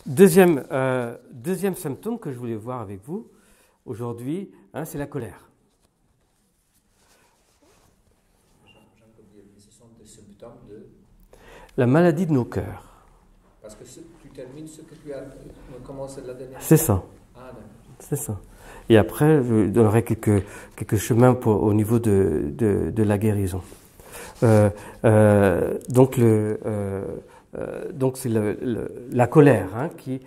Deuxième symptôme que je voulais voir avec vous aujourd'hui, c'est la colère. Ce sont des symptômes de... La maladie de nos cœurs. Parce que tu termines ce que tu as commencé la dernière fois. C'est ça. Ah, d'accord. C'est ça. Et après, je donnerai quelques chemins au niveau de la guérison. Donc c'est la colère qui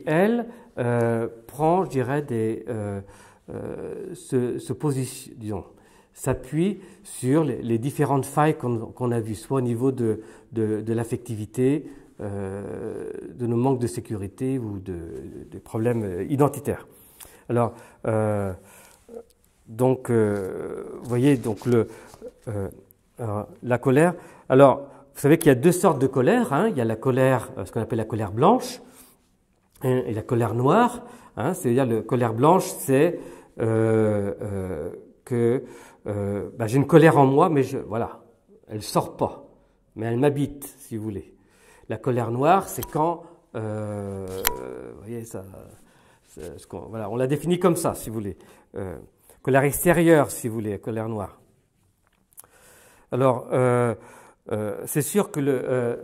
elle prend, je dirais, s'appuie sur les différentes failles qu'on a vues, soit au niveau de l'affectivité, de nos manques de sécurité ou des problèmes identitaires. Alors, vous voyez, donc la colère. Alors, vous savez qu'il y a deux sortes de colère. Il y a la colère, ce qu'on appelle la colère blanche, et la colère noire. C'est-à-dire la colère blanche, c'est que j'ai une colère en moi, mais elle sort pas, mais elle m'habite, si vous voulez. La colère noire, c'est quand, vous voyez ça. On l'a défini comme ça, si vous voulez. Colère extérieure, si vous voulez, colère noire. Alors, c'est sûr que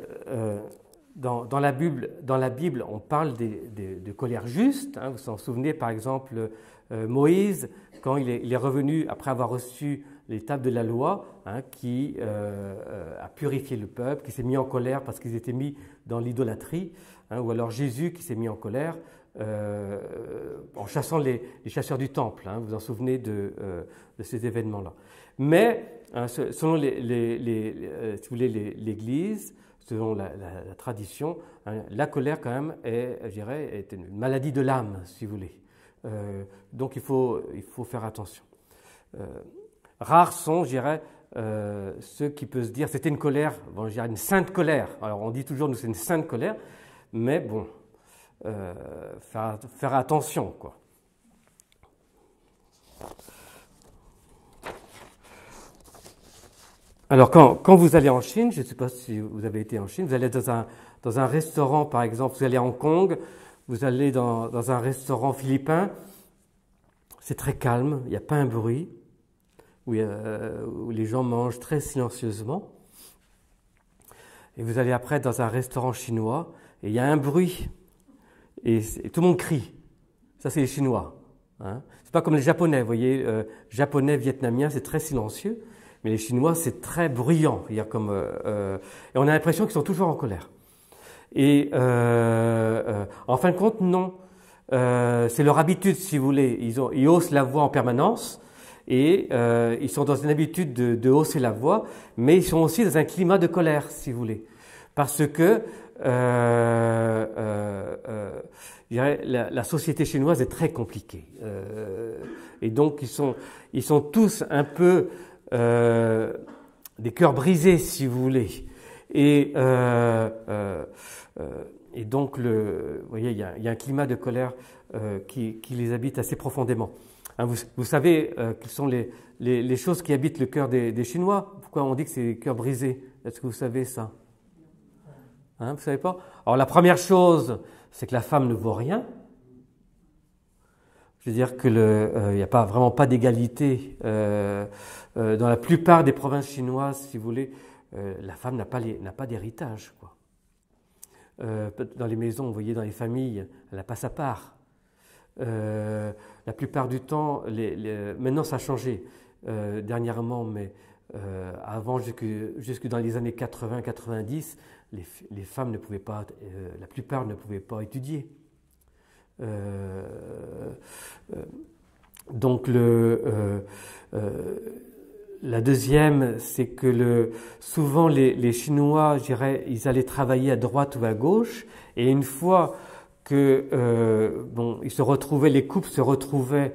dans la Bible, on parle de colère juste. Vous vous en souvenez, par exemple, Moïse, quand il est revenu après avoir reçu les tables de la loi, qui a purifié le peuple, qui s'est mis en colère parce qu'ils étaient mis dans l'idolâtrie, ou alors Jésus qui s'est mis en colère en chassant les chasseurs du temple. Vous vous en souvenez de ces événements-là. Mais selon l'Église, selon la tradition, la colère quand même est une maladie de l'âme, si vous voulez. Donc il faut faire attention. Rares sont, je dirais, ceux qui peuvent se dire c'était une colère, je dirais une sainte colère. Alors on dit toujours nous c'est une sainte colère, mais bon, faire attention, quoi. Alors quand vous allez en Chine, je ne sais pas si vous avez été en Chine, vous allez dans un restaurant, par exemple, vous allez à Hong Kong, vous allez dans un restaurant philippin, c'est très calme, il n'y a pas un bruit, où les gens mangent très silencieusement. Et vous allez après dans un restaurant chinois, et il y a un bruit, et tout le monde crie. Ça, c'est les Chinois. C'est pas comme les Japonais, vous voyez, Japonais, Vietnamiens, c'est très silencieux, mais les Chinois, c'est très bruyant. Et on a l'impression qu'ils sont toujours en colère. Et en fin de compte, non. C'est leur habitude, si vous voulez. Ils haussent la voix en permanence et ils sont dans une habitude de hausser la voix, mais ils sont aussi dans un climat de colère, si vous voulez. Parce que je dirais, la société chinoise est très compliquée. Et donc, ils sont tous un peu des cœurs brisés, si vous voulez. Et donc, vous voyez, il y a un climat de colère qui les habite assez profondément. Vous savez quelles sont les choses qui habitent le cœur des Chinois? Pourquoi on dit que c'est des cœurs brisés? Est-ce que vous savez ça? Vous savez pas? Alors, la première chose, c'est que la femme ne vaut rien. Je veux dire que il n'y a vraiment pas d'égalité dans la plupart des provinces chinoises, si vous voulez. La femme n'a pas d'héritage, quoi. Dans les maisons, vous voyez, dans les familles, elle n'a pas sa part. La plupart du temps, maintenant ça a changé dernièrement, mais avant, jusque dans les années 80-90, les femmes ne pouvaient pas, la plupart ne pouvaient pas étudier. Donc la deuxième, c'est que souvent les Chinois, je dirais, ils allaient travailler à droite ou à gauche, et une fois que ils se retrouvaient, les couples se retrouvaient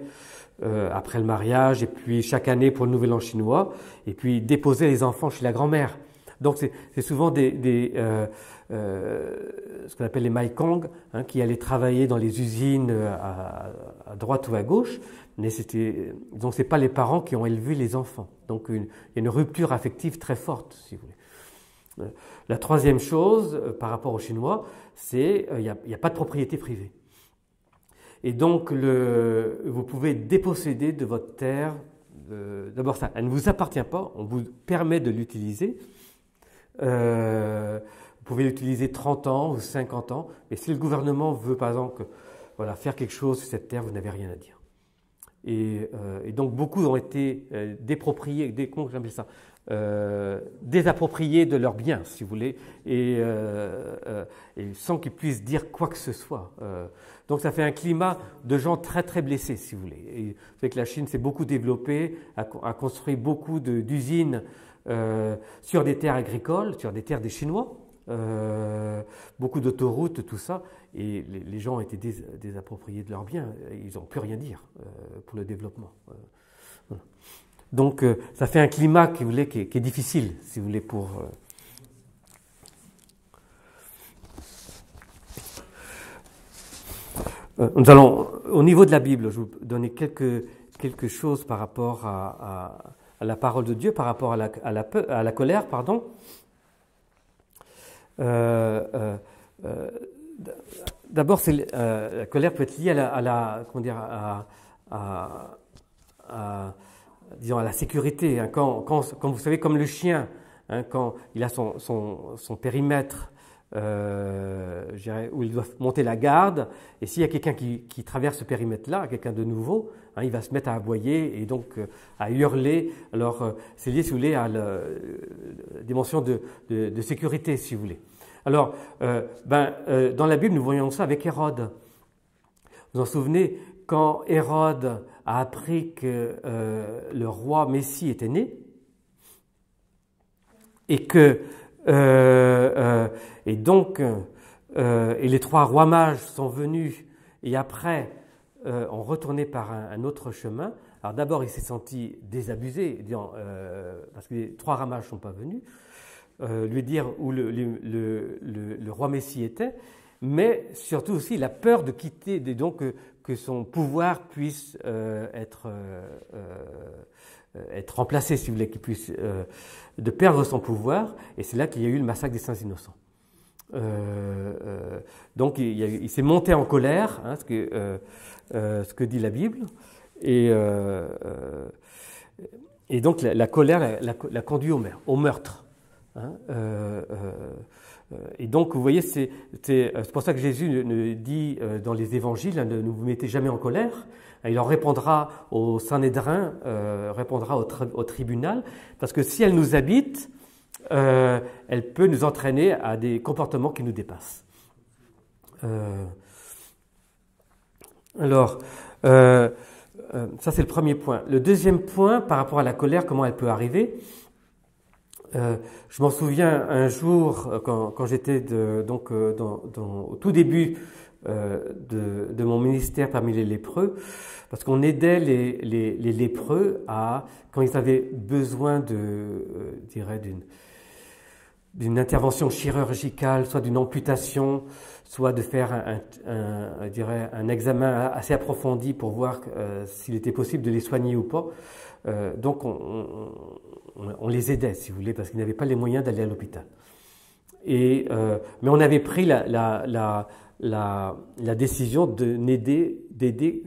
après le mariage, et puis chaque année pour le Nouvel An chinois, et puis déposaient les enfants chez la grand-mère. Donc c'est souvent ce qu'on appelle les maikong, qui allaient travailler dans les usines à droite ou à gauche, mais donc c'est pas les parents qui ont élevé les enfants. Donc il y a une rupture affective très forte, si vous voulez. La troisième chose, par rapport aux Chinois, c'est qu'il n'y a pas de propriété privée. Et donc, vous pouvez déposséder de votre terre. D'abord ça, elle ne vous appartient pas, on vous permet de l'utiliser. Vous pouvez l'utiliser 30 ans ou 50 ans, et si le gouvernement veut, par exemple, faire quelque chose sur cette terre, vous n'avez rien à dire. Et donc, beaucoup ont été dépropriés, comment j'appelle ça, désappropriés de leurs biens, si vous voulez, et sans qu'ils puissent dire quoi que ce soit. Donc ça fait un climat de gens très très blessés, si vous voulez. Et vous savez que la Chine s'est beaucoup développée, a construit beaucoup d'usines sur des terres agricoles, sur des terres des Chinois, beaucoup d'autoroutes, tout ça, et les gens ont été désappropriés de leurs biens, ils n'ont plus rien dire pour le développement. Voilà. Donc ça fait un climat qui est difficile, si vous voulez, pour... Nous allons, au niveau de la Bible, je vais vous donner quelque chose par rapport à la parole de Dieu, par rapport à la colère, pardon. D'abord, la colère peut être liée à la sécurité. Hein, quand vous savez, comme le chien, hein, quand il a son périmètre, où il doit monter la garde, et s'il y a quelqu'un qui traverse ce périmètre-là, quelqu'un de nouveau, hein, il va se mettre à aboyer et donc à hurler. Alors c'est lié, si vous voulez, à la dimension de sécurité, si vous voulez. Alors, dans la Bible, nous voyons ça avec Hérode. Vous vous en souvenez, quand Hérode a appris que le roi Messie était né, et que et les trois rois mages sont venus et après ont retourné par un autre chemin. Alors d'abord il s'est senti désabusé, disant, parce que les trois rois mages ne sont pas venus, lui dire où le roi Messie était, mais surtout aussi il a peur de quitter, donc que son pouvoir puisse être remplacé, si vous voulez, qu'il puisse de perdre son pouvoir, et c'est là qu'il y a eu le massacre des Saints Innocents. Donc il s'est monté en colère, hein, ce que dit la Bible, et donc la colère l'a conduit au meurtre. Hein, et donc vous voyez, c'est pour ça que Jésus dit dans les évangiles, hein, ne vous mettez jamais en colère. Il en répondra au Sanhédrin, répondra au tribunal, parce que si elle nous habite, elle peut nous entraîner à des comportements qui nous dépassent. Ça c'est le premier point. Le deuxième point, par rapport à la colère, comment elle peut arriver, je m'en souviens un jour, quand j'étais au tout début de mon ministère parmi les lépreux, parce qu'on aidait les lépreux quand ils avaient besoin d'une intervention chirurgicale, soit d'une amputation, soit de faire un examen assez approfondi pour voir s'il était possible de les soigner ou pas. Donc on les aidait, si vous voulez, parce qu'ils n'avaient pas les moyens d'aller à l'hôpital. Mais on avait pris la décision d'aider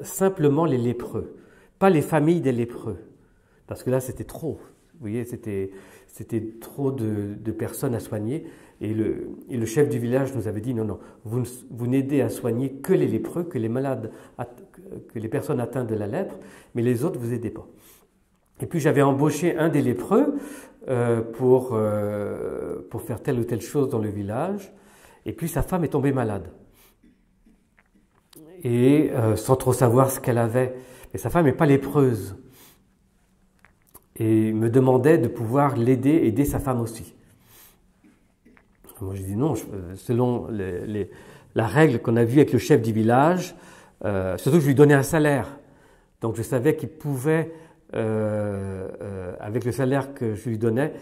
simplement les lépreux, pas les familles des lépreux, parce que là c'était trop. Vous voyez, c'était trop de personnes à soigner, et le chef du village nous avait dit non, vous n'aidez à soigner que les lépreux, que les malades, que les personnes atteintes de la lèpre, mais les autres vous aidez pas. Et puis j'avais embauché un des lépreux pour faire telle ou telle chose dans le village. Et puis sa femme est tombée malade. Et sans trop savoir ce qu'elle avait. Mais sa femme n'est pas lépreuse. Et il me demandait de pouvoir aider sa femme aussi. Moi je dis non, selon la règle qu'on a vue avec le chef du village, surtout que je lui donnais un salaire. Donc je savais qu'il pouvait, avec le salaire que je lui donnais,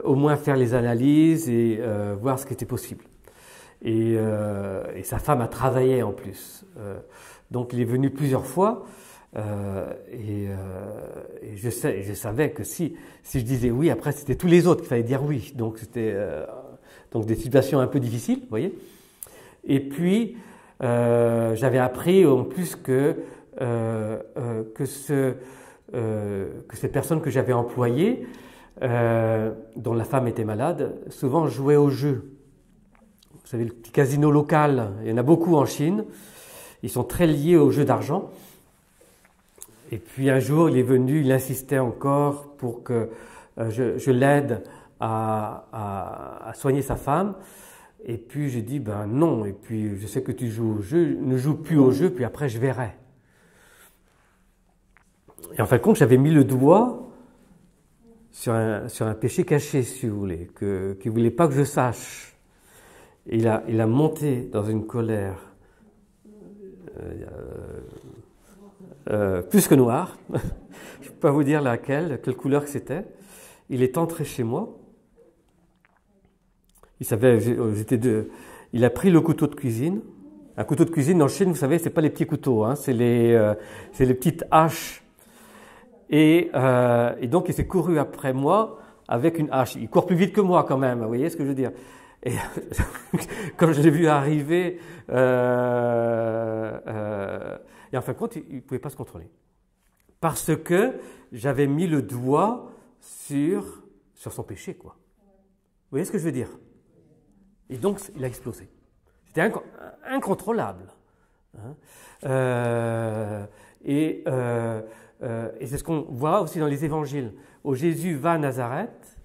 au moins faire les analyses et voir ce qui était possible. Et sa femme a travaillé en plus. Donc il est venu plusieurs fois Et je savais que si je disais oui, après c'était tous les autres qu'il fallait dire oui. Donc c'était donc des situations un peu difficiles, vous voyez. Et puis j'avais appris en plus que ces personnes que j'avais employées, dont la femme était malade, souvent jouaient au jeu. Vous savez, le petit casino local, il y en a beaucoup en Chine. Ils sont très liés au jeu d'argent. Et puis un jour, il est venu, il insistait encore pour que je l'aide à soigner sa femme. Et puis j'ai dit, ben non, et puis je sais que tu joues au jeu, ne joue plus au jeu, puis après je verrai. Et en fin de compte, j'avais mis le doigt sur un péché caché, si vous voulez, qu'il ne voulait pas que je sache. Et il a monté dans une colère plus que noire. Je ne peux pas vous dire quelle couleur que c'était. Il est entré chez moi. Il savait, il a pris le couteau de cuisine. Un couteau de cuisine en Chine, vous savez, c'est pas les petits couteaux, hein, c'est les petites haches. Et donc il s'est couru après moi avec une hache. Il court plus vite que moi quand même, vous voyez ce que je veux dire. Et comme je l'ai vu arriver, et en fin de compte, il ne pouvait pas se contrôler. Parce que j'avais mis le doigt sur son péché, quoi. Vous voyez ce que je veux dire? Et donc, il a explosé. C'était incontrôlable. Hein. Et c'est ce qu'on voit aussi dans les évangiles, où Jésus va à Nazareth,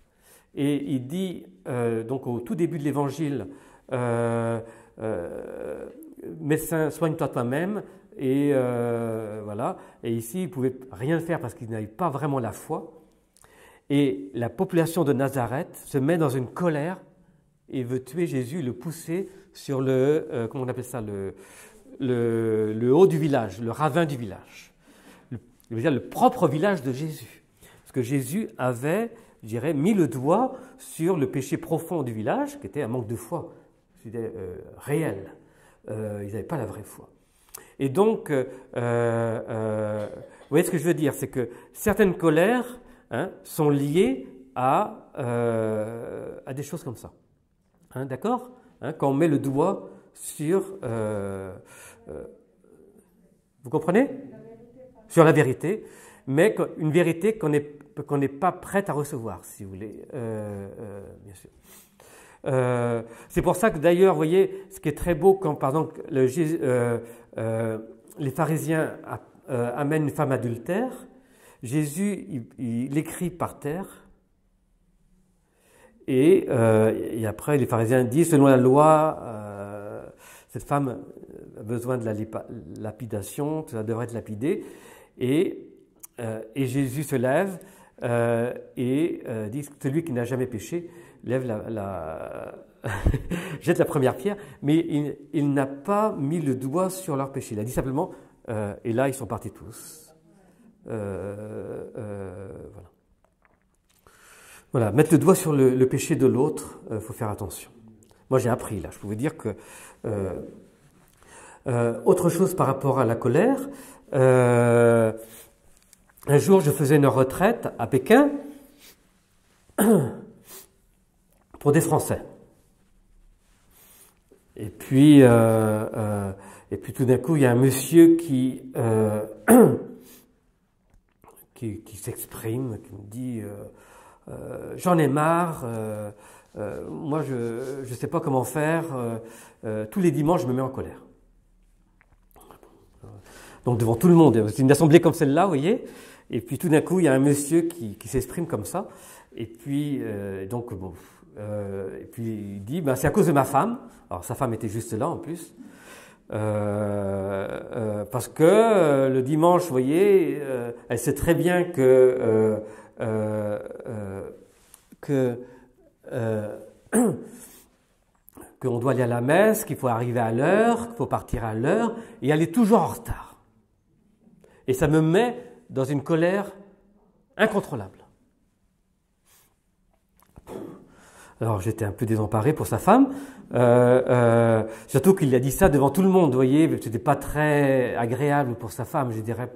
et il dit, donc au tout début de l'évangile, médecin, soigne-toi toi-même, et voilà. Et ici, il ne pouvait rien faire parce qu'il n'avait pas vraiment la foi. Et la population de Nazareth se met dans une colère et veut tuer Jésus, le pousser sur le, comment on appelle ça, le haut du village, le ravin du village. Je veux dire le propre village de Jésus. Parce que Jésus avait, je dirais, mis le doigt sur le péché profond du village, qui était un manque de foi, c'était réel. Ils n'avaient pas la vraie foi. Et donc, vous voyez ce que je veux dire, c'est que certaines colères sont liées à des choses comme ça. Hein, d'accord, quand on met le doigt sur... vous comprenez? Sur la vérité, mais une vérité qu'on n'est pas prête à recevoir, si vous voulez, bien sûr. C'est pour ça que d'ailleurs, vous voyez, ce qui est très beau quand, par exemple, les pharisiens amènent une femme adultère, Jésus, il écrit par terre, et après, les pharisiens disent, selon la loi, cette femme a besoin de la lapidation, ça devrait être lapidé. Et Jésus se lève et dit, celui qui n'a jamais péché, lève jette la première pierre, mais il n'a pas mis le doigt sur leur péché. Il a dit simplement, et là ils sont partis tous. Voilà. Voilà, mettre le doigt sur le péché de l'autre, faut faire attention. Moi j'ai appris là, je pouvais dire que autre chose par rapport à la colère. Un jour, je faisais une retraite à Pékin pour des Français. Et puis tout d'un coup, il y a un monsieur qui s'exprime, qui me dit j'en ai marre, moi je ne sais pas comment faire, tous les dimanches je me mets en colère. Donc devant tout le monde, c'est une assemblée comme celle-là, vous voyez, et puis tout d'un coup il y a un monsieur qui s'exprime comme ça, et puis donc bon, et puis il dit ben, c'est à cause de ma femme. Alors sa femme était juste là en plus, parce que le dimanche, vous voyez, elle sait très bien que qu'on doit aller à la messe, qu'il faut arriver à l'heure, qu'il faut partir à l'heure, et elle est toujours en retard. Et ça me met dans une colère incontrôlable. Alors j'étais un peu désemparé pour sa femme, surtout qu'il a dit ça devant tout le monde, vous voyez, c'était pas très agréable pour sa femme, je dirais,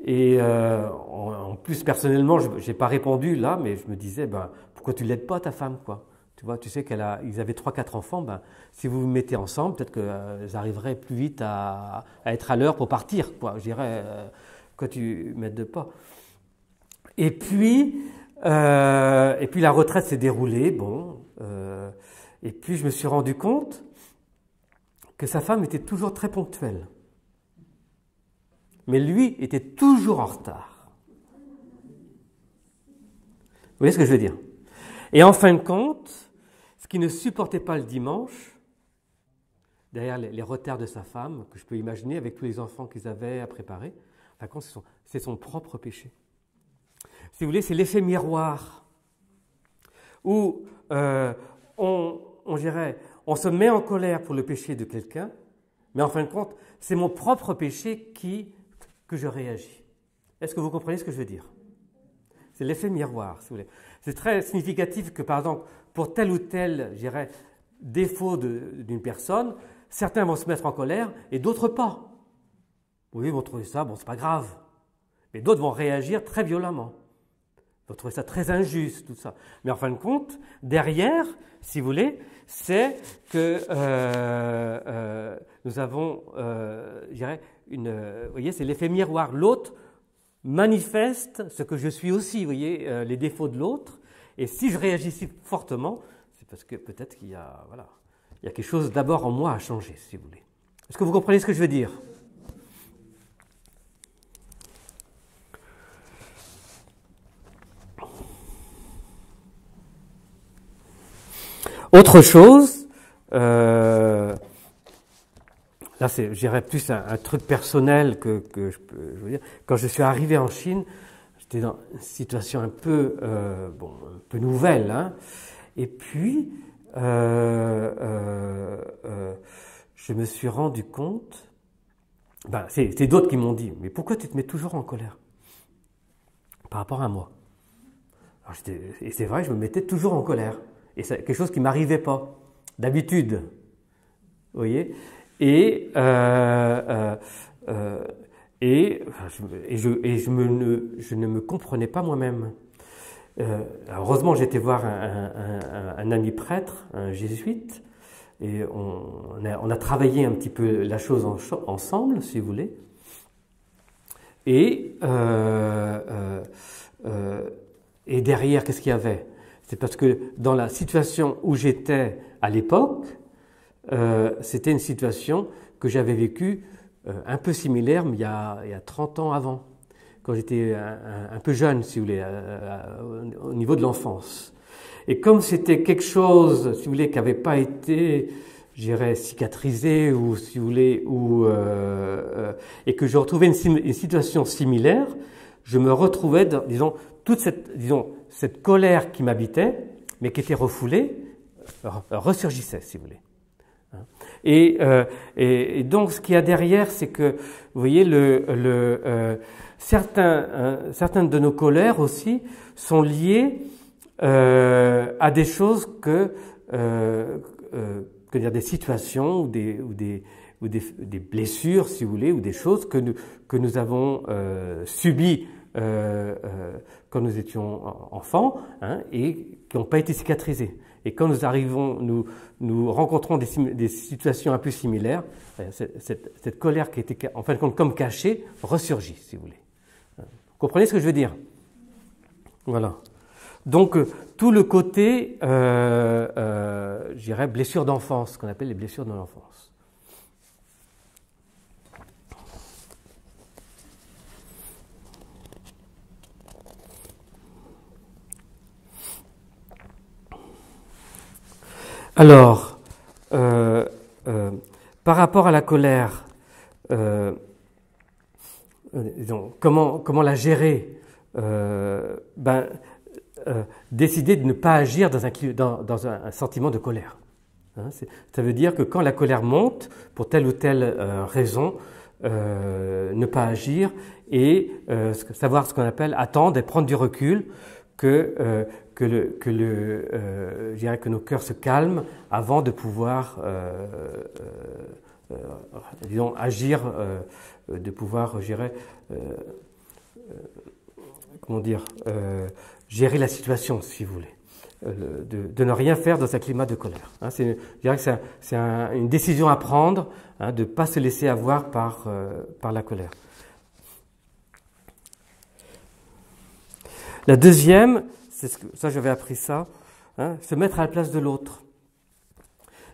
en plus personnellement, j'ai pas répondu là, mais je me disais, ben pourquoi tu l'aides pas ta femme, quoi? Tu vois, tu sais ils avaient 3-4 enfants, ben si vous vous mettez ensemble, peut-être qu'ils arriveraient plus vite à être à l'heure pour partir, quoi. Je dirais, pourquoi tu m'aides pas? Et puis la retraite s'est déroulée, et puis je me suis rendu compte que sa femme était toujours très ponctuelle. Mais lui était toujours en retard. Vous voyez ce que je veux dire? Et en fin de compte, ce qui ne supportait pas le dimanche, derrière les retards de sa femme, que je peux imaginer avec tous les enfants qu'ils avaient à préparer, en fin de compte, c'est son propre péché. Si vous voulez, c'est l'effet miroir, où on se met en colère pour le péché de quelqu'un, mais en fin de compte, c'est mon propre péché que je réagis. Est-ce que vous comprenez ce que je veux dire? C'est l'effet miroir, si vous voulez. C'est très significatif que, par exemple, pour tel ou tel, je dirais, défaut d'une personne, certains vont se mettre en colère et d'autres pas. Oui, ils vont trouver ça, bon, c'est pas grave. Mais d'autres vont réagir très violemment. Ils vont trouver ça très injuste, tout ça. Mais en fin de compte, derrière, si vous voulez, c'est que nous avons, je dirais, vous voyez, c'est l'effet miroir. L'autre manifeste ce que je suis aussi, vous voyez, les défauts de l'autre. Et si je réagis si fortement, c'est parce que peut-être qu'il y a, voilà, il y a quelque chose d'abord en moi à changer, si vous voulez. Est-ce que vous comprenez ce que je veux dire? Autre chose, là c'est, je dirais plus un truc personnel que je veux dire. Quand je suis arrivé en Chine, j'étais dans une situation un peu nouvelle, hein. Et puis je me suis rendu compte, c'est d'autres qui m'ont dit, mais pourquoi tu te mets toujours en colère par rapport à moi? Alors, et c'est vrai, je me mettais toujours en colère. Et c'est quelque chose qui ne m'arrivait pas, d'habitude. Vous voyez? Je ne me comprenais pas moi-même. Heureusement, j'étais voir un ami prêtre, un jésuite, et on a travaillé un petit peu la chose ensemble, si vous voulez. Et derrière, qu'est-ce qu'il y avait? C'est parce que dans la situation où j'étais à l'époque, c'était une situation que j'avais vécue un peu similaire, mais il y a 30 ans avant, quand j'étais un peu jeune, si vous voulez, au niveau de l'enfance. Et comme c'était quelque chose, si vous voulez, qui n'avait pas été, je dirais, cicatrisé, ou si vous voulez, et que je retrouvais une situation similaire, je me retrouvais dans, disons, toute cette colère qui m'habitait, mais qui était refoulée, ressurgissait, si vous voulez. Et donc, ce qu'il y a derrière, c'est que, vous voyez, certaines de nos colères aussi sont liées à des choses des situations ou des blessures, si vous voulez, ou des choses que nous avons subies quand nous étions enfants, hein, et qui n'ont pas été cicatrisées. Et quand nous rencontrons des situations un peu similaires, cette colère qui était en fin de compte comme cachée ressurgit, si vous voulez. Vous comprenez ce que je veux dire? Voilà. Donc tout le côté, je dirais, blessures d'enfance, ce qu'on appelle les blessures de l'enfance. Alors, par rapport à la colère, disons, comment la gérer? Décider de ne pas agir dans un sentiment de colère. Hein, ça veut dire que quand la colère monte, pour telle ou telle raison, ne pas agir et savoir ce qu'on appelle attendre et prendre du recul. je dirais que nos cœurs se calment avant de pouvoir, disons, agir, de pouvoir, je dirais, comment dire, gérer la situation, si vous voulez. De ne rien faire dans un climat de colère. Hein, je dirais que c'est une décision à prendre, hein, de ne pas se laisser avoir par la colère. La deuxième, ça j'avais appris ça, hein, se mettre à la place de l'autre.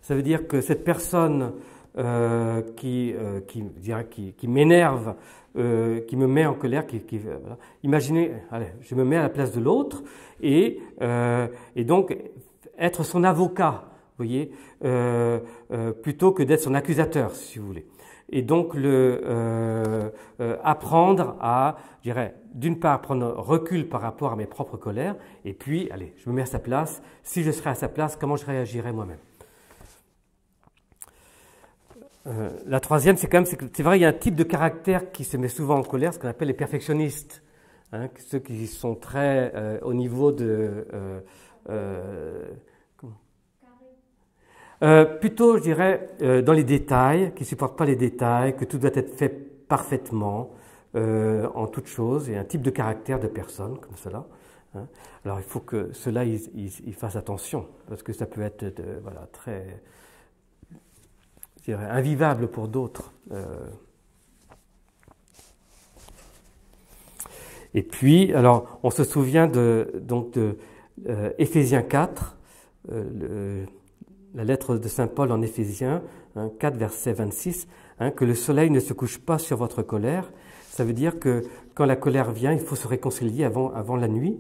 Ça veut dire que cette personne qui m'énerve, qui me met en colère, voilà. Imaginez, allez, je me mets à la place de l'autre et donc être son avocat, vous voyez, plutôt que d'être son accusateur, si vous voulez. Et donc apprendre à, je dirais, d'une part prendre recul par rapport à mes propres colères, et puis, allez, je me mets à sa place. Si je serais à sa place, comment je réagirais moi-même? La troisième, c'est vrai, il y a un type de caractère qui se met souvent en colère, ce qu'on appelle les perfectionnistes, hein, ceux qui sont très au niveau de plutôt, je dirais, dans les détails, qui ne supportent pas les détails, que tout doit être fait parfaitement, en toute chose, et un type de caractère de personne comme cela. Hein. Alors il faut que cela, ils fassent attention, parce que ça peut être voilà, très, je dirais, invivable pour d'autres. Et puis, alors, on se souvient de Éphésiens 4, la lettre de Saint Paul en Éphésiens, hein, 4, verset 26, hein, que le soleil ne se couche pas sur votre colère. Ça veut dire que quand la colère vient, il faut se réconcilier avant la nuit,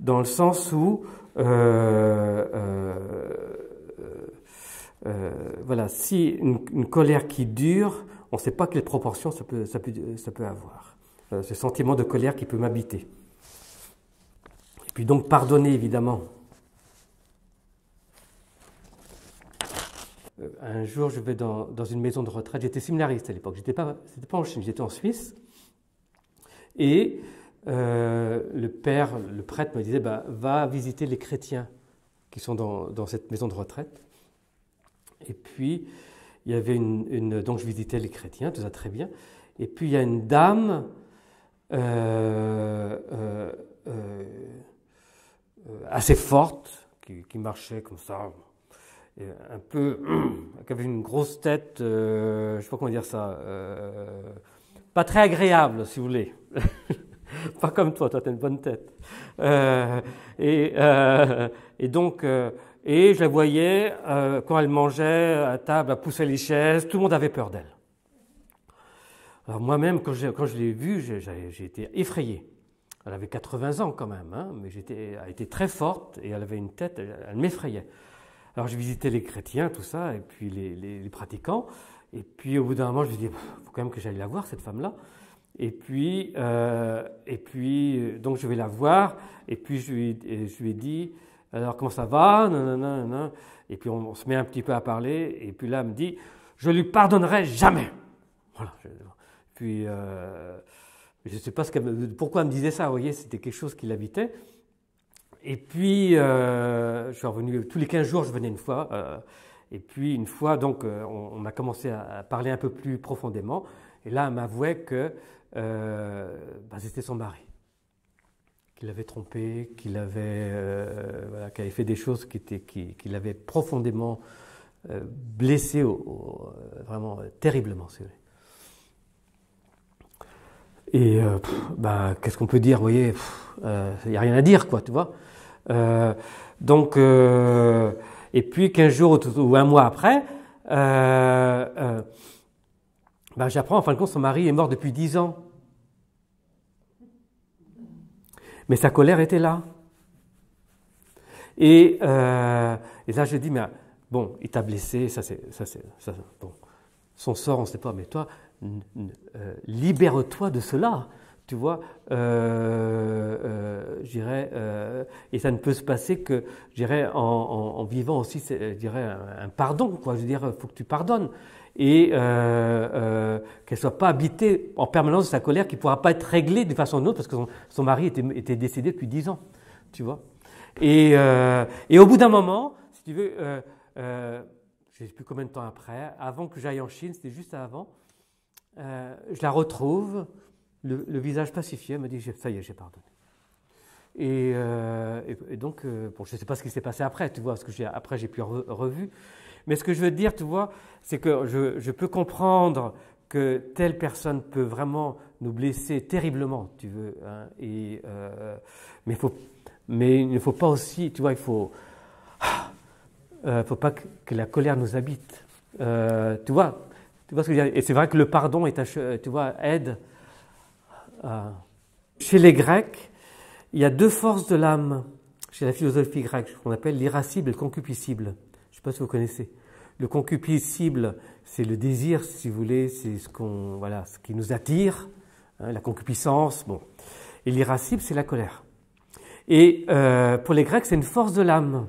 dans le sens où, voilà, si une colère qui dure, on ne sait pas quelle proportion ça peut avoir. Ce sentiment de colère qui peut m'habiter. Et puis donc pardonner, évidemment. Un jour, je vais dans une maison de retraite. J'étais séminariste à l'époque. C'était pas en Chine, j'étais en Suisse. Et le prêtre me disait, va visiter les chrétiens qui sont dans cette maison de retraite. Et puis, il y avait donc je visitais les chrétiens, tout ça très bien. Et puis, il y a une dame assez forte qui marchait comme ça, un peu, qui avait une grosse tête, je ne sais pas comment dire ça, pas très agréable, si vous voulez. Pas comme toi tu as une bonne tête. Et donc, et je la voyais, quand elle mangeait à table, elle poussait les chaises, tout le monde avait peur d'elle. Alors moi-même, quand je l'ai vue, j'ai été effrayé. Elle avait 80 ans quand même, hein, mais elle était très forte et elle avait une tête, elle m'effrayait. Alors je visitais les chrétiens, tout ça, et puis les pratiquants. Et puis au bout d'un moment, je me dis, il faut quand même que j'aille la voir, cette femme-là. Et puis donc je vais la voir, et puis je lui ai dit, alors comment ça va, nanana. Et puis on se met un petit peu à parler, et puis là elle me dit, je lui pardonnerai jamais. Voilà. Puis je ne sais pas pourquoi elle me disait ça, vous voyez, c'était quelque chose qui l'habitait. Et puis je suis revenu, tous les 15 jours je venais une fois, et puis une fois donc on a commencé à parler un peu plus profondément, et là elle m'avouait que c'était son mari, qu'il l'avait trompé, qu'il avait fait des choses qui l'avaient profondément blessé, vraiment terriblement, c'est vrai. Et qu'est-ce qu'on peut dire, vous voyez, il n'y a rien à dire, quoi, tu vois. Donc, et puis 15 jours ou un mois après, j'apprends, en fin de compte, son mari est mort depuis 10 ans. Mais sa colère était là. Et là, je dis, mais bon, il t'a blessé, ça, bon. Son sort, on ne sait pas, mais toi, libère-toi de cela, tu vois. Je dirais, et ça ne peut se passer que, je dirais, en vivant aussi, je dirais, un pardon, quoi. Je veux dire, il faut que tu pardonnes. Et qu'elle ne soit pas habitée en permanence de sa colère, qui ne pourra pas être réglée d'une façon ou d'une autre, parce que son mari était décédé depuis 10 ans. tu vois. Et au bout d'un moment, si tu veux, je ne sais plus combien de temps après, avant que j'aille en Chine, c'était juste avant, je la retrouve, le visage pacifié, elle me dit, ça y est, j'ai pardonné. Et donc, bon, je ne sais pas ce qui s'est passé après, tu vois, parce que après j'ai pu revu. Mais ce que je veux dire, tu vois, c'est que je peux comprendre que telle personne peut vraiment nous blesser terriblement, tu veux, hein, mais il ne faut pas aussi, tu vois, il faut pas que la colère nous habite. Tu vois ce que je veux dire. Et c'est vrai que le pardon tu vois, aide. Chez les Grecs, il y a deux forces de l'âme, chez la philosophie grecque, qu'on appelle l'irascible et le concupiscible. Je ne sais pas si vous connaissez. Le concupiscible, c'est le désir, si vous voulez, c'est ce qui nous attire, hein, la concupiscence. Bon. Et l'irascible, c'est la colère. Et pour les Grecs, c'est une force de l'âme.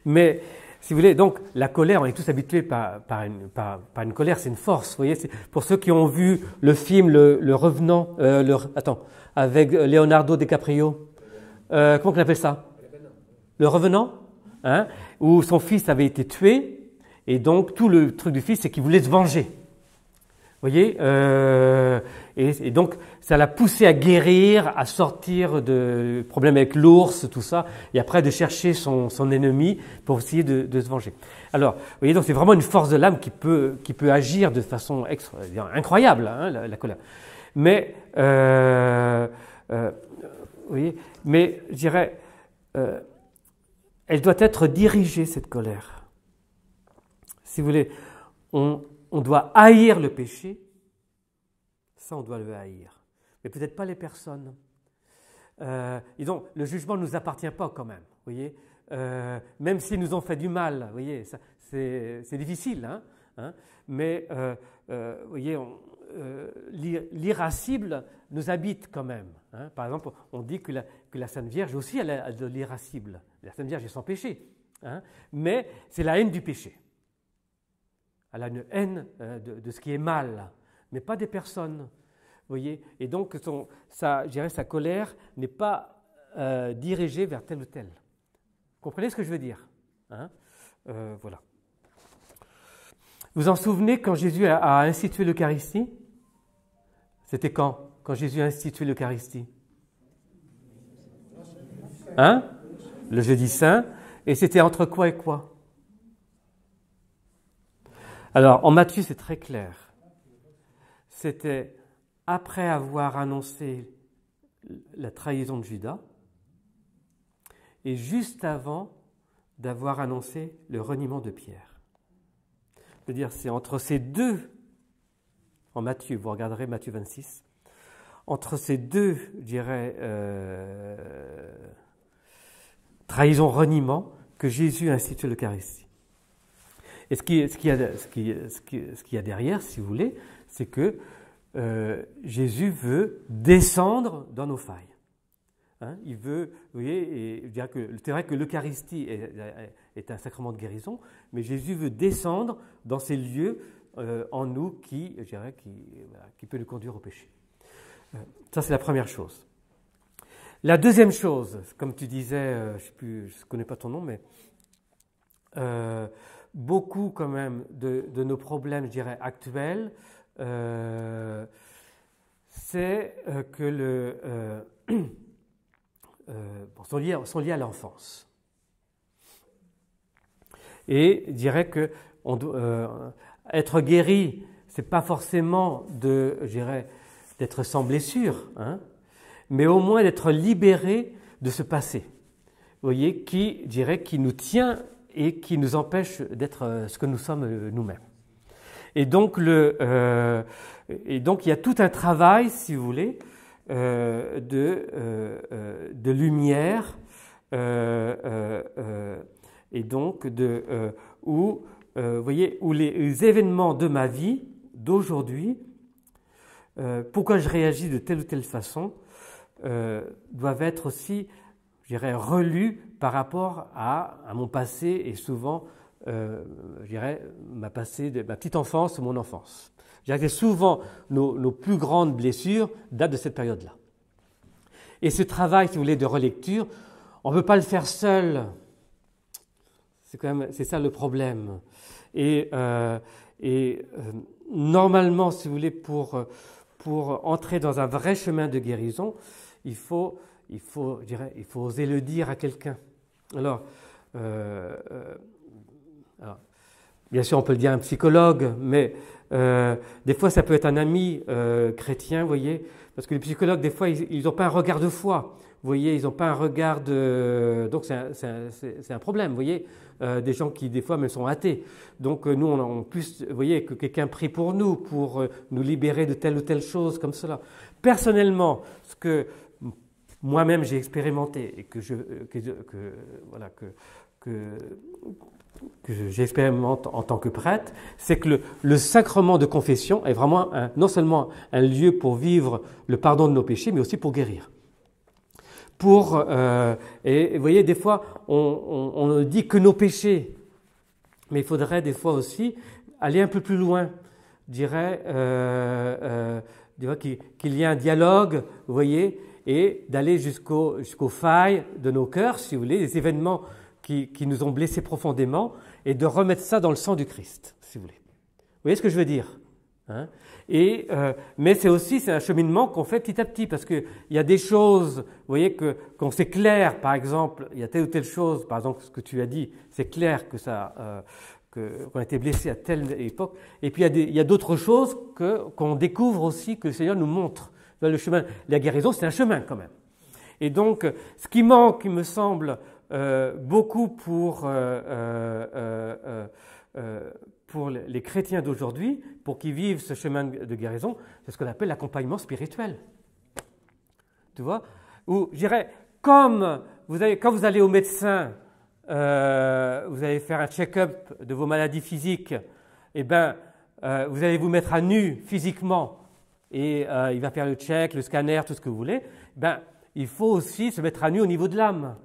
Mais, si vous voulez, donc la colère, on est tous habitués par une colère, c'est une force. Vous voyez, pour ceux qui ont vu le film Le Revenant, avec Leonardo DiCaprio, comment on appelle ça? Le Revenant, hein, où son fils avait été tué, et donc tout le truc du fils, c'est qu'il voulait se venger. Vous voyez, et donc ça l'a poussé à guérir, à sortir de problèmes avec l'ours, tout ça, et après de chercher son ennemi pour essayer de se venger. Alors, vous voyez, donc c'est vraiment une force de l'âme qui peut agir de façon incroyable, hein, la colère. Mais, vous voyez, mais je dirais, elle doit être dirigée, cette colère. Si vous voulez, on doit haïr le péché, ça on doit le haïr, mais peut-être pas les personnes. Et donc le jugement ne nous appartient pas quand même, vous voyez, même s'ils nous ont fait du mal, vous voyez, c'est difficile, hein, mais vous voyez, l'irascible nous habite quand même. Hein. Par exemple, on dit que la Sainte Vierge aussi elle a de l'irascible. La Sainte Vierge est sans péché, hein, mais c'est la haine du péché. Elle a une haine de ce qui est mal, mais pas des personnes. Vous voyez, et donc sa colère n'est pas dirigée vers tel ou tel. Vous comprenez ce que je veux dire, hein, voilà. Vous vous en souvenez quand Jésus a institué l'Eucharistie? C'était quand Jésus a institué l'Eucharistie? Hein? Le jeudi saint. Et c'était entre quoi et quoi? Alors, en Matthieu, c'est très clair. C'était après avoir annoncé la trahison de Judas et juste avant d'avoir annoncé le reniement de Pierre. C'est-à-dire, c'est entre ces deux, en Matthieu, vous regarderez Matthieu 26, entre ces deux, je dirais, trahison, reniement, que Jésus a institué l'Eucharistie. Et ce qu'il y a derrière, si vous voulez, c'est que Jésus veut descendre dans nos failles. Hein, il veut, vous voyez, et je dirais que c'est vrai que l'Eucharistie est un sacrement de guérison, mais Jésus veut descendre dans ces lieux en nous qui peut nous conduire au péché. Ça, c'est la première chose. La deuxième chose, comme tu disais, je ne connais pas ton nom, mais beaucoup quand même de nos problèmes, je dirais, actuels, c'est que sont liés à l'enfance. Et je dirais que être guéri, c'est pas forcément d'être sans blessure, hein, mais au moins d'être libéré de ce passé, vous voyez, qui nous tient et qui nous empêche d'être ce que nous sommes nous-mêmes. Et donc il y a tout un travail, si vous voulez, de lumière, et donc où les événements de ma vie d'aujourd'hui, pourquoi je réagis de telle ou telle façon, doivent être aussi, je dirais, relus par rapport à mon passé et souvent, je dirais, ma petite enfance ou mon enfance. Je dirais que souvent, nos plus grandes blessures datent de cette période-là. Et ce travail, si vous voulez, de relecture, on ne peut pas le faire seul. C'est ça le problème. Et normalement, si vous voulez, pour entrer dans un vrai chemin de guérison, il faut oser le dire à quelqu'un. Alors, bien sûr, on peut le dire à un psychologue, mais des fois, ça peut être un ami chrétien, vous voyez, parce que les psychologues, des fois, ils n'ont pas un regard de foi. Vous voyez, ils n'ont pas un regard de... Donc, c'est un problème, vous voyez, des gens qui, des fois, même sont athées. Donc, nous, on plus, vous voyez, que quelqu'un prie pour nous libérer de telle ou telle chose, comme cela. Personnellement, ce que moi-même j'ai expérimenté et que j'expérimente en tant que prêtre, c'est que le sacrement de confession est vraiment non seulement un lieu pour vivre le pardon de nos péchés, mais aussi pour guérir. Et vous voyez, des fois, on ne dit que nos péchés, mais il faudrait des fois aussi aller un peu plus loin. Je dirais qu'il y a un dialogue, vous voyez, et d'aller jusqu'aux failles de nos cœurs, si vous voulez, des événements qui nous ont blessés profondément, et de remettre ça dans le sang du Christ, si vous voulez. Vous voyez ce que je veux dire, hein? Mais c'est un cheminement qu'on fait petit à petit, parce qu'il y a des choses, vous voyez, qu'on sait clair, par exemple, il y a telle ou telle chose, par exemple, ce que tu as dit, c'est clair qu'on a été blessé à telle époque, et puis il y a d'autres choses qu'on découvre aussi, que le Seigneur nous montre. Le chemin, la guérison, c'est un chemin quand même. Et donc, ce qui manque, il me semble, beaucoup pour les chrétiens d'aujourd'hui, pour qu'ils vivent ce chemin de guérison, c'est ce qu'on appelle l'accompagnement spirituel. Tu vois? Ou, je dirais, quand vous allez au médecin, vous allez faire un check-up de vos maladies physiques, eh bien, vous allez vous mettre à nu physiquement, et il va faire le check, le scanner, tout ce que vous voulez, ben, il faut aussi se mettre à nu au niveau de l'âme.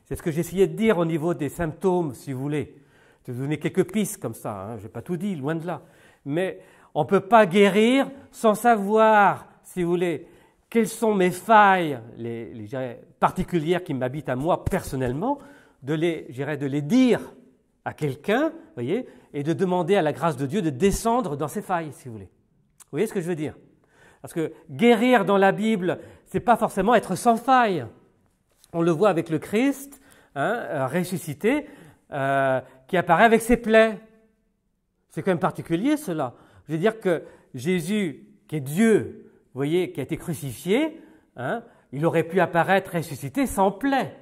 C'est ce que j'essayais de dire au niveau des symptômes, si vous voulez. Je vais vous donner quelques pistes comme ça, hein. Je n'ai pas tout dit, loin de là. Mais on ne peut pas guérir sans savoir, si vous voulez, quelles sont mes failles les particulières qui m'habitent à moi personnellement, de les dire à quelqu'un, voyez, et de demander à la grâce de Dieu de descendre dans ces failles, si vous voulez. Vous voyez ce que je veux dire? Parce que guérir dans la Bible, ce n'est pas forcément être sans faille. On le voit avec le Christ, hein, ressuscité, qui apparaît avec ses plaies. C'est quand même particulier cela. Je veux dire que Jésus, qui est Dieu, vous voyez, qui a été crucifié, hein, il aurait pu apparaître ressuscité sans plaies.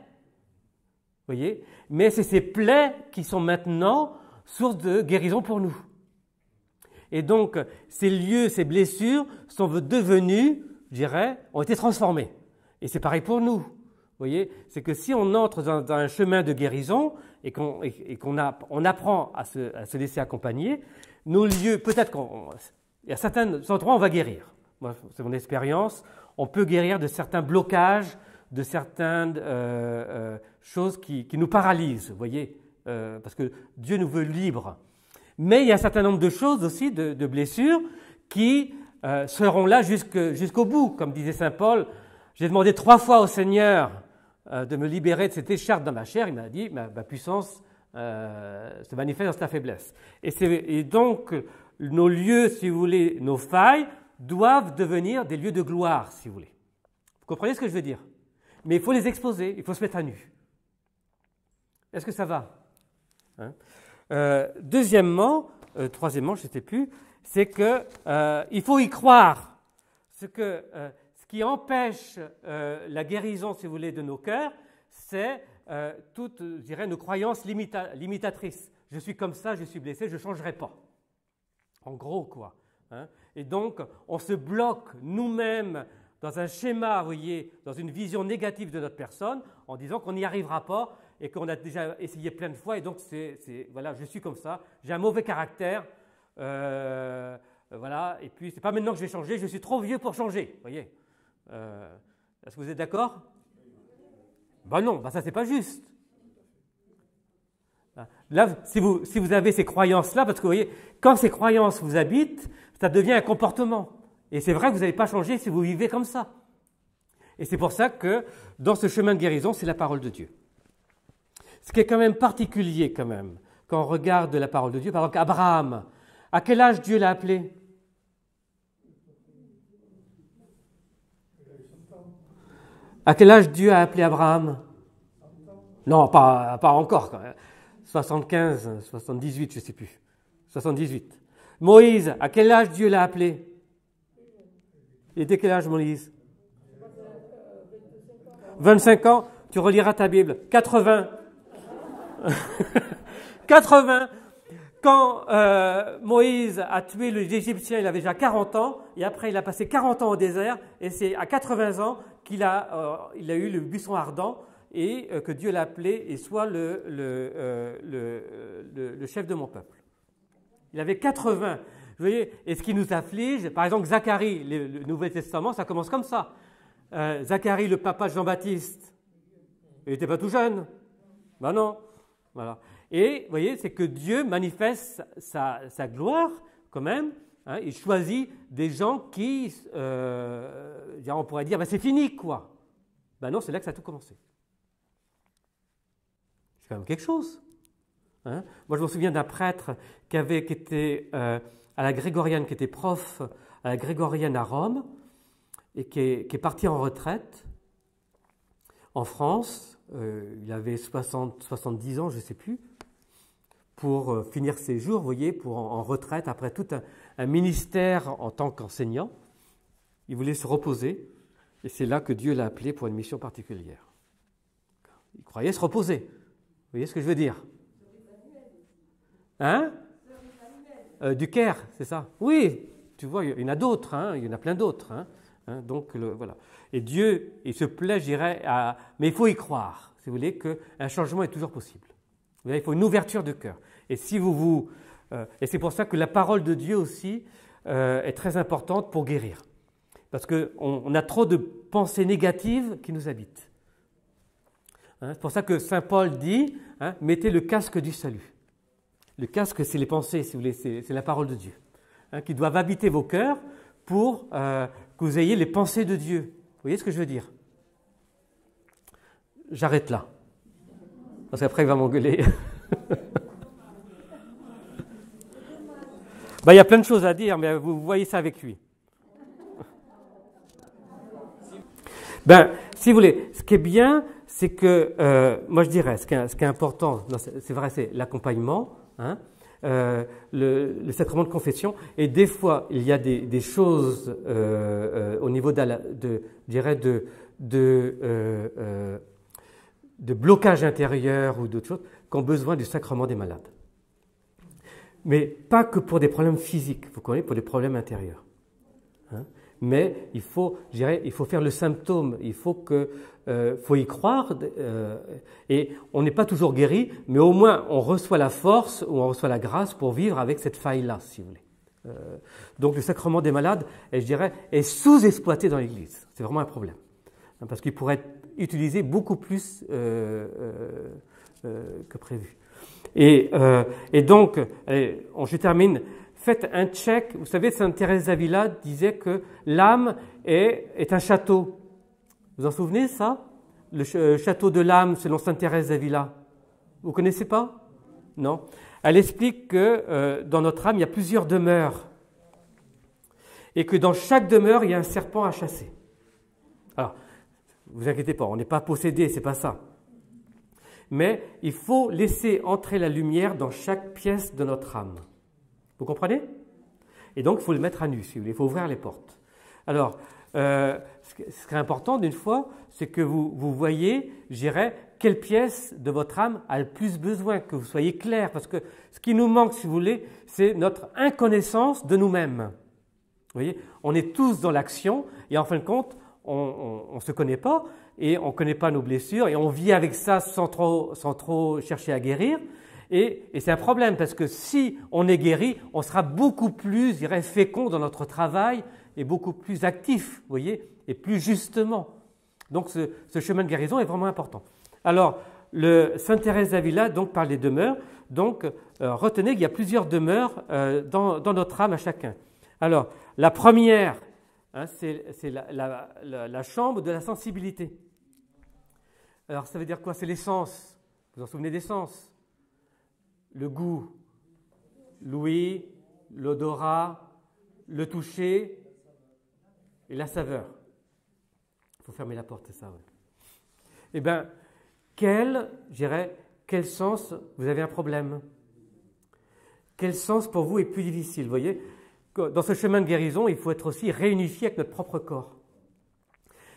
Vous voyez? Mais c'est ces plaies qui sont maintenant source de guérison pour nous. Et donc, ces lieux, ces blessures sont devenus, je dirais, ont été transformés. Et c'est pareil pour nous. Vous voyez, c'est que si on entre dans un chemin de guérison et qu'on apprend à se laisser accompagner, nos lieux, peut-être il y a certains endroits où on va guérir. Moi, c'est mon expérience. On peut guérir de certains blocages, de certaines choses qui nous paralysent, vous voyez, parce que Dieu nous veut libres. Mais il y a un certain nombre de choses aussi, de blessures, qui seront là jusqu'au bout. Comme disait saint Paul, j'ai demandé 3 fois au Seigneur de me libérer de cette écharpe dans ma chair. Il m'a dit, ma puissance se manifeste dans ta faiblesse. Et donc, nos lieux, si vous voulez, nos failles, doivent devenir des lieux de gloire, si vous voulez. Vous comprenez ce que je veux dire? Mais il faut les exposer, il faut se mettre à nu. Est-ce que ça va, hein? Deuxièmement, troisièmement, je ne sais plus, c'est qu'il faut y croire. Ce qui empêche la guérison, si vous voulez, de nos cœurs, c'est toutes, je dirais, nos croyances limitatrices. Je suis comme ça, je suis blessé, je ne changerai pas. En gros, quoi. Hein? Et donc, on se bloque nous-mêmes dans un schéma, vous voyez, dans une vision négative de notre personne, en disant qu'on n'y arrivera pas et qu'on a déjà essayé plein de fois, et donc voilà, je suis comme ça, j'ai un mauvais caractère, voilà, et puis c'est pas maintenant que je vais changer, je suis trop vieux pour changer, vous voyez. Est-ce que vous êtes d'accord? Ben non, ça c'est pas juste. Là, si vous avez ces croyances-là, parce que vous voyez, quand ces croyances vous habitent, ça devient un comportement. Et c'est vrai que vous n'allez pas changer si vous vivez comme ça. Et c'est pour ça que dans ce chemin de guérison, c'est la parole de Dieu. Ce qui est quand même particulier quand même, quand on regarde la parole de Dieu, par exemple Abraham, à quel âge Dieu l'a appelé? À quel âge Dieu a appelé Abraham? Non, pas encore. Quand même. 75, 78, je ne sais plus. 78. Moïse, à quel âge Dieu l'a appelé? Il était quel âge Moïse? 25 ans, tu reliras ta Bible. 80. 80. Quand Moïse a tué l'Égyptien, il avait déjà 40 ans, et après il a passé 40 ans au désert, et c'est à 80 ans qu'il a eu le buisson ardent, et que Dieu l'a appelé et soit le chef de mon peuple. Il avait 80. Vous voyez, et ce qui nous afflige, par exemple Zacharie, le Nouveau Testament, ça commence comme ça. Zacharie, le papa de Jean-Baptiste, il n'était pas tout jeune. Ben non. Voilà. Et vous voyez, c'est que Dieu manifeste sa gloire quand même. Hein, il choisit des gens qui, on pourrait dire, ben c'est fini quoi. Ben non, c'est là que ça a tout commencé. C'est quand même quelque chose. Hein. Moi, je me souviens d'un prêtre qui était à la Grégorienne, qui était prof à la Grégorienne à Rome, et qui est parti en retraite en France. Il avait 70 ans, je ne sais plus, pour finir ses jours, vous voyez, en retraite, après tout un ministère en tant qu'enseignant. Il voulait se reposer, et c'est là que Dieu l'a appelé pour une mission particulière. Il croyait se reposer. Vous voyez ce que je veux dire? Hein? Du Caire, c'est ça? Oui, tu vois, il y en a d'autres, hein, il y en a plein d'autres. Donc, voilà. Et Dieu, il se plaît, je dirais, mais il faut y croire, si vous voulez, qu'un changement est toujours possible. Vous voyez, il faut une ouverture de cœur. Et et c'est pour ça que la parole de Dieu aussi est très importante pour guérir. Parce qu'on a trop de pensées négatives qui nous habitent. C'est pour ça que Saint Paul dit, mettez le casque du salut. Le casque, c'est les pensées, si vous voulez, c'est la parole de Dieu, qui doivent habiter vos cœurs pour que vous ayez les pensées de Dieu. Vous voyez ce que je veux dire? J'arrête là, parce qu'après il va m'engueuler. Il y a plein de choses à dire, mais vous voyez ça avec lui. Si vous voulez, ce qui est bien, c'est que, moi je dirais, ce qui est important, c'est vrai, c'est l'accompagnement, le sacrement de confession, et des fois, il y a des choses au niveau de blocage intérieur ou d'autres choses qui ont besoin du sacrement des malades. Mais pas que pour des problèmes physiques, vous connaissez, pour des problèmes intérieurs. Mais il faut faire le symptôme, il faut y croire, et on n'est pas toujours guéri, mais au moins on reçoit la force ou on reçoit la grâce pour vivre avec cette faille-là, si vous voulez. Donc le sacrement des malades, est sous-exploité dans l'Église. C'est vraiment un problème, parce qu'il pourrait être utilisé beaucoup plus que prévu. Et donc, je termine. Faites un check. Vous savez, Sainte Thérèse d'Avila disait que l'âme est un château. Vous en souvenez, ça? Le château de l'âme, selon Sainte Thérèse d'Avila. Vous connaissez pas? Non. Elle explique que dans notre âme, il y a plusieurs demeures. Et que dans chaque demeure, il y a un serpent à chasser. Alors, vous inquiétez pas, on n'est pas possédé, c'est pas ça. Mais il faut laisser entrer la lumière dans chaque pièce de notre âme. Vous comprenez? Et donc, il faut le mettre à nu, si vous voulez. Il faut ouvrir les portes. Alors, ce qui est important, d'une fois, c'est que vous voyez, je dirais, quelle pièce de votre âme a le plus besoin, que vous soyez clair. Parce que ce qui nous manque, si vous voulez, c'est notre inconnaissance de nous-mêmes. Vous voyez? On est tous dans l'action, et en fin de compte, on ne se connaît pas, et on ne connaît pas nos blessures, et on vit avec ça sans trop chercher à guérir. Et c'est un problème, parce que si on est guéri, on sera beaucoup plus, je dirais, fécond dans notre travail et beaucoup plus actif, vous voyez, et plus justement. Donc ce chemin de guérison est vraiment important. Alors, Sainte Thérèse d'Avila donc parle des demeures. Donc, retenez qu'il y a plusieurs demeures dans notre âme à chacun. Alors, la première, hein, c'est la chambre de la sensibilité. Alors ça veut dire quoi? C'est les sens. Vous vous en souvenez des sens? Le goût, l'ouïe, l'odorat, le toucher et la saveur. Il faut fermer la porte, c'est ça, oui. Eh bien, quel sens vous avez un problème? Quel sens pour vous est plus difficile? Vous voyez, dans ce chemin de guérison, il faut être aussi réunifié avec notre propre corps.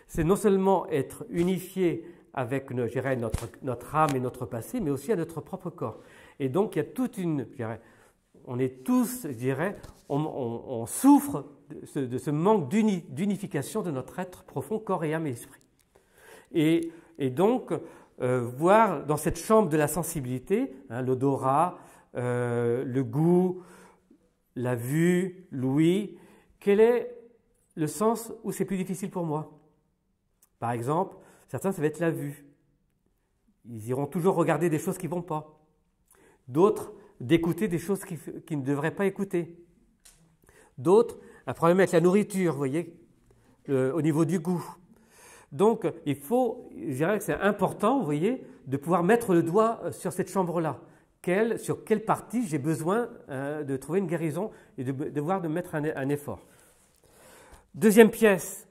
C'est non seulement être unifié avec notre âme et notre passé, mais aussi à notre propre corps. Et donc, il y a toute une, on est tous, on souffre de ce manque d'unification de notre être profond, corps et âme et esprit. Et donc, voir dans cette chambre de la sensibilité, hein, l'odorat, le goût, la vue, l'ouïe, quel est le sens où c'est plus difficile pour moi? Par exemple, certains, ça va être la vue. Ils iront toujours regarder des choses qui ne vont pas. D'autres, d'écouter des choses qu'ils ne devraient pas écouter. D'autres, un problème avec la nourriture, vous voyez, au niveau du goût. Donc, je dirais que c'est important, vous voyez, de pouvoir mettre le doigt sur cette chambre-là. Sur quelle partie j'ai besoin de trouver une guérison et de devoir mettre un effort. Deuxième pièce,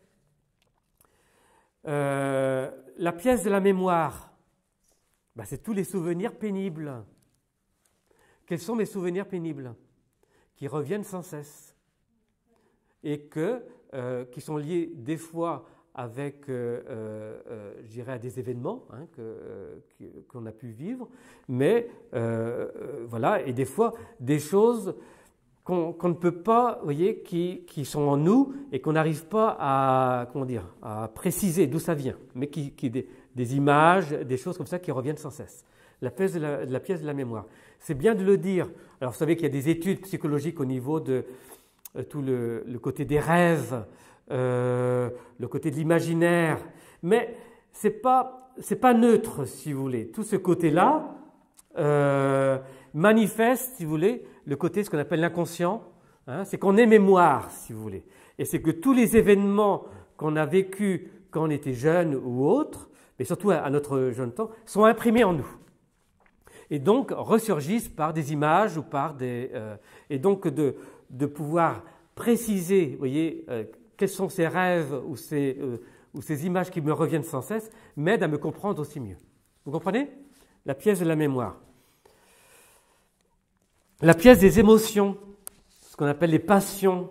la pièce de la mémoire. Ben, c'est tous les souvenirs pénibles. Quels sont mes souvenirs pénibles? Qui reviennent sans cesse et qui sont liés des fois avec, je dirais, à des événements hein, qu'on a pu vivre, mais voilà, et des fois des choses qu'on ne peut pas, vous voyez, qui sont en nous et qu'on n'arrive pas à préciser d'où ça vient, mais des images, des choses comme ça qui reviennent sans cesse. La pièce de la mémoire. C'est bien de le dire. Alors, vous savez qu'il y a des études psychologiques au niveau de tout le côté des rêves, le côté de l'imaginaire, mais c'est pas neutre, si vous voulez. Tout ce côté-là manifeste, si vous voulez, le côté, ce qu'on appelle l'inconscient, hein, c'est qu'on ait mémoire, si vous voulez. Et c'est que tous les événements qu'on a vécus quand on était jeune ou autre, mais surtout à notre jeune temps, sont imprimés en nous. Et donc ressurgissent par des images ou par des... et donc de pouvoir préciser, vous voyez, quels sont ces rêves ou ces images qui me reviennent sans cesse, m'aide à me comprendre aussi mieux. Vous comprenez? La pièce de la mémoire. La pièce des émotions, ce qu'on appelle les passions.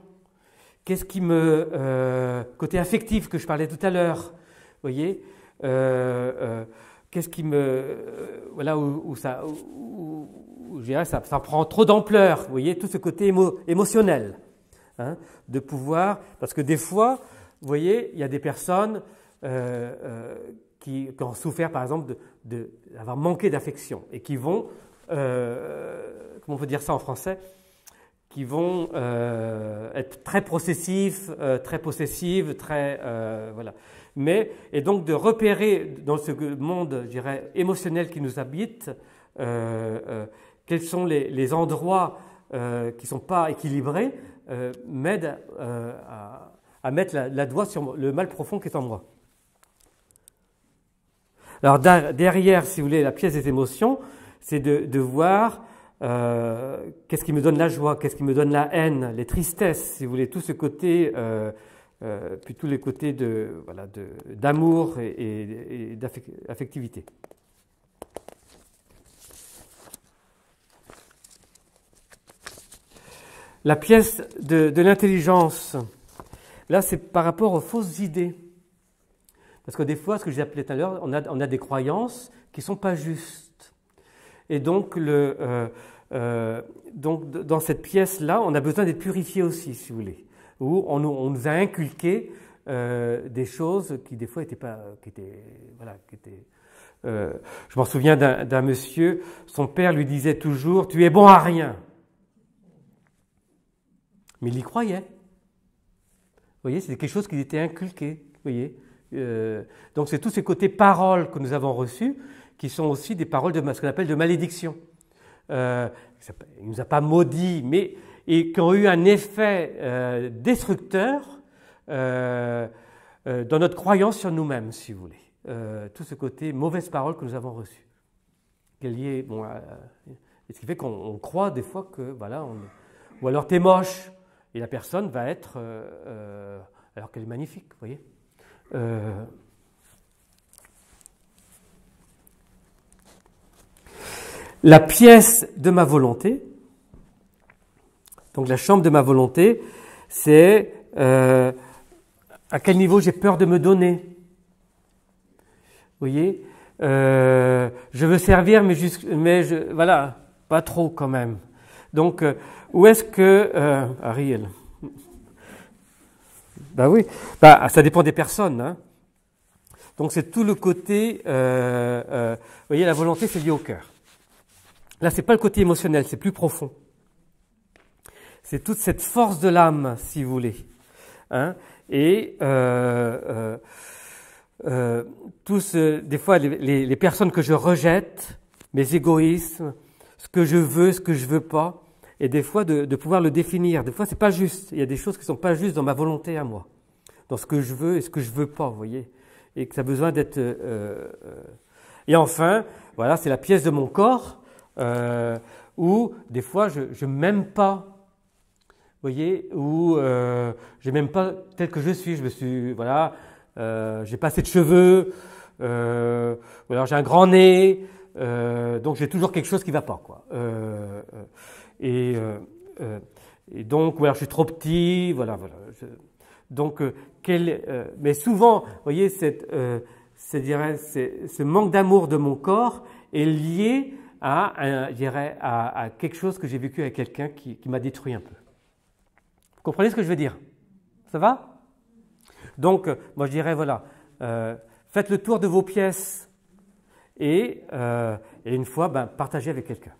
Qu'est-ce qui côté affectif que je parlais tout à l'heure, vous voyez, qu'est-ce qui voilà, où ça prend trop d'ampleur, vous voyez, tout ce côté émotionnel. Hein, de pouvoir, parce que des fois, vous voyez, il y a des personnes qui ont souffert, par exemple, d'avoir manqué d'affection et qui vont, comment on peut dire ça en français, qui vont être très possessifs, voilà. Et donc de repérer dans ce monde, je dirais, émotionnel qui nous habite, quels sont les endroits qui ne sont pas équilibrés, m'aide à mettre la doigt sur le mal profond qui est en moi. Alors derrière, si vous voulez, la pièce des émotions, c'est de voir qu'est-ce qui me donne la joie, qu'est-ce qui me donne la haine, les tristesses, si vous voulez, tout ce côté, puis tous les côtés d'amour et d'affectivité. La pièce de l'intelligence, là c'est par rapport aux fausses idées. Parce que des fois, ce que j'ai appelé tout à l'heure, on a des croyances qui ne sont pas justes. Et donc, donc dans cette pièce-là, on a besoin d'être purifié aussi, si vous voulez. Où on nous a inculqué des choses qui des fois étaient pas... je m'en souviens d'un monsieur, son père lui disait toujours « Tu es bon à rien ». Mais il y croyait. Vous voyez, c'est quelque chose qui était inculqué. Vous voyez, donc c'est tous ces côtés paroles que nous avons reçus qui sont aussi des paroles de ce qu'on appelle de malédiction. Il ne nous a pas maudits, mais et qui ont eu un effet destructeur dans notre croyance sur nous-mêmes, si vous voulez. Tout ce côté mauvaise parole que nous avons reçue. Qui est lié, bon, et ce qui fait qu'on croit des fois que, voilà, ou alors t'es moche, et la personne va être, alors qu'elle est magnifique, vous voyez. La pièce de ma volonté, donc la chambre de ma volonté, c'est à quel niveau j'ai peur de me donner. Vous voyez, je veux servir, mais voilà, pas trop quand même. Donc, où est-ce que... Ariel, ben oui, ben, ça dépend des personnes. Hein. Donc c'est tout le côté... vous voyez, la volonté, c'est lié au cœur. Là, c'est pas le côté émotionnel, c'est plus profond. C'est toute cette force de l'âme, si vous voulez. Hein, et des fois, les personnes que je rejette, mes égoïsmes, ce que je veux pas, et des fois de pouvoir le définir. Des fois, c'est pas juste. Il y a des choses qui sont pas justes dans ma volonté à moi, dans ce que je veux et ce que je veux pas, vous voyez, et que ça a besoin d'être. Et enfin, voilà, c'est la pièce de mon corps. Où des fois je m'aime pas, vous voyez, ou je m'aime pas tel que je suis. Je me suis, voilà, j'ai pas assez de cheveux, ou alors j'ai un grand nez, donc j'ai toujours quelque chose qui va pas, quoi. Et donc, ou alors je suis trop petit, voilà. Donc, mais souvent, vous voyez, ce manque d'amour de mon corps est lié à quelque chose que j'ai vécu avec quelqu'un qui m'a détruit un peu. Vous comprenez ce que je veux dire? Ça va? Donc, moi je dirais, voilà, faites le tour de vos pièces et une fois, partagez avec quelqu'un.